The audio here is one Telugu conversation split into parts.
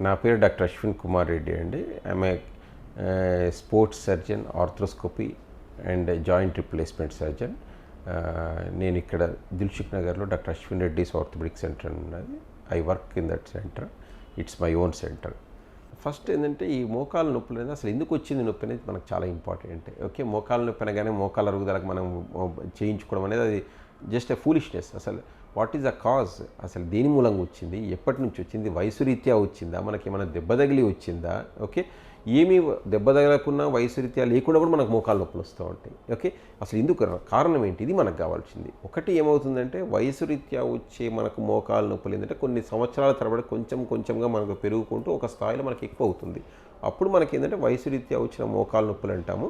నా పేరు డాక్టర్ అశ్విన్ కుమార్ రెడ్డి అండి. I'm a sports surgeon, arthroscopy and joint replacement surgeon. నేను ఇక్కడ దిల్సుఖ్ నగర్లో doctor Ashwin Reddy's orthopedic centre ఉన్నది. I work in that centre. It's my own centre. First ఏంటంటే ఈ మోకాలు నొప్పులు అనేది అసలు ఎందుకు వచ్చింది నొప్పి అనేది మనకు చాలా ఇంపార్టెంట్. ఓకే, మోకాలు నొప్పి అనగానే మోకాలు అరుగుదలకు మనం చేయించుకోవడం అనేది అది జస్ట్ ఎ ఫూలిష్నెస్. అసలు వాట్ ఈజ్ ద కాజ్, అసలు దేని మూలంగా వచ్చింది, ఎప్పటి నుంచి వచ్చింది, వయసు రీత్యా వచ్చిందా, మనకి ఏమైనా దెబ్బ తగిలి వచ్చిందా, ఓకే, ఏమీ దెబ్బ తగలకున్నా వయసు రీత్యా లేకుండా కూడా మనకు మోకాలు నొప్పులు వస్తూ ఉంటాయి. ఓకే, అసలు ఎందుకు కారణం ఏంటి, ఇది మనకు కావాల్సింది. ఒకటి ఏమవుతుందంటే వయసు రీత్యా వచ్చే మనకు మోకాలు నొప్పులు ఏంటంటే కొన్ని సంవత్సరాల తరబడి కొంచెంగా మనకు పెరుగుకుంటూ ఒక స్థాయిలో మనకి ఎక్కువ అవుతుంది. అప్పుడు మనకి ఏంటంటే వయసు రీత్యా వచ్చిన మోకాలు నొప్పులు అంటాము.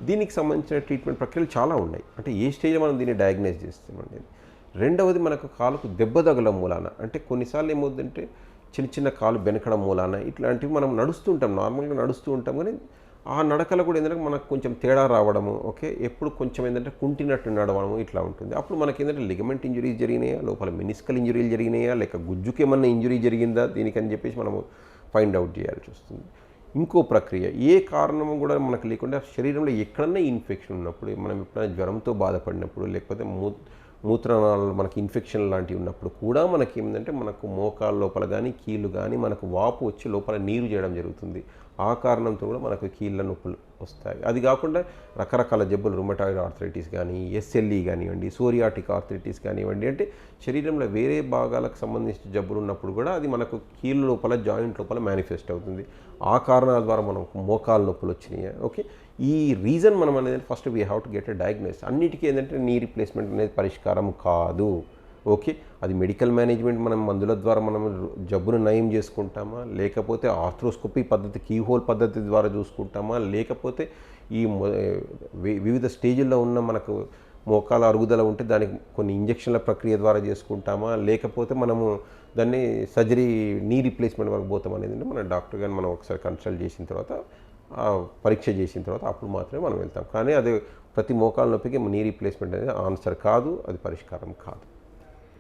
దీనికి సంబంధించిన ట్రీట్మెంట్ ప్రక్రియలు చాలా ఉన్నాయి. అంటే ఏ స్టేజ్లో మనం దీన్ని డయాగ్నైజ్ చేస్తామండి. రెండవది మనకు కాలుకు దెబ్బ తగలడం మూలాన, అంటే కొన్నిసార్లు ఏమవుతుందంటే చిన్న కాలు బెనకడం మూలాన ఇట్లాంటివి మనం నడుస్తుంటాం, నార్మల్గా నడుస్తూ ఉంటాం, కానీ ఆ నడకలో కూడా ఏంటంటే మనకు కొంచెం తేడా రావడము, ఓకే, ఎప్పుడు కొంచెం ఏంటంటే కుంటినట్టు నడవడము ఇట్లా ఉంటుంది. అప్పుడు మనకి ఏంటంటే లిగమెంట్ ఇంజరీస్ జరిగినాయా, లోపల మెనిస్కల్ ఇంజరీలు జరిగినాయా, లేక గుజ్జుకి ఏమన్నా ఇంజరీ జరిగిందా, దీనికని చెప్పేసి మనము ఫైండ్ అవుట్ చేయాల్సి వస్తుంది. ఇంకో ప్రక్రియ, ఏ కారణం కూడా మనకు లేకుండా శరీరంలో ఎక్కడన్నా ఇన్ఫెక్షన్ ఉన్నప్పుడు, మనం ఎప్పుడైనా జ్వరంతో బాధపడినప్పుడు, లేకపోతే మూత్రనాళాలు మనకి ఇన్ఫెక్షన్ లాంటివి ఉన్నప్పుడు కూడా మనకి ఏంటంటే మనకు మోకాళ్ళ లోపల కానీ కీళ్ళు కానీ మనకు వాపు వచ్చి లోపల నీరు చేయడం జరుగుతుంది. ఆ కారణంతో కూడా మనకు కీళ్ళ నొప్పులు వస్తాయి. అది కాకుండా రకరకాల జబ్బులు, రుమటాయిడ్ ఆర్థరైటిస్ కానీ, ఎస్ఎల్ఈ కానివ్వండి, సోరియాటిక్ ఆర్థరైటిస్ కానివ్వండి, అంటే శరీరంలో వేరే భాగాలకు సంబంధించిన జబ్బులు ఉన్నప్పుడు కూడా అది మనకు కీళ్ళ లోపల, జాయింట్ లోపల మేనిఫెస్ట్ అవుతుంది. ఆ కారణాల ద్వారా మనకు మోకాలు నొప్పులు వచ్చినాయి. ఓకే, ఈ రీజన్ మనం అనేది first we have to get a diagnose. అన్నిటికీ ఏంటంటే నీ రీప్లేస్మెంట్ అనేది పరిష్కారం కాదు. ఓకే, అది మెడికల్ మేనేజ్మెంట్, మనం మందుల ద్వారా మనం జబ్బును నయం చేసుకుంటామా, లేకపోతే ఆర్థ్రోస్కోపీ పద్ధతి, కీహోల్ పద్ధతి ద్వారా చూసుకుంటామా, లేకపోతే ఈ వివిధ స్టేజ్ల్లో ఉన్న మనకు మోకాల అరుగుదల ఉంటే దానికి కొన్ని ఇంజక్షన్ల ప్రక్రియ ద్వారా చేసుకుంటామా, లేకపోతే మనము దాన్ని సర్జరీ నీ రీప్లేస్మెంట్ వరకు పోతాం అనేది మన డాక్టర్ గారిని మనం ఒకసారి కన్సల్ట్ చేసిన తర్వాత, పరీక్ష చేసిన తర్వాత అప్పుడు మాత్రమే మనం వెళ్తాం. కానీ అది ప్రతి మోకాల నొప్పికి నీ రీప్లేస్మెంట్ అనేది ఆన్సర్ కాదు, అది పరిష్కారం కాదు.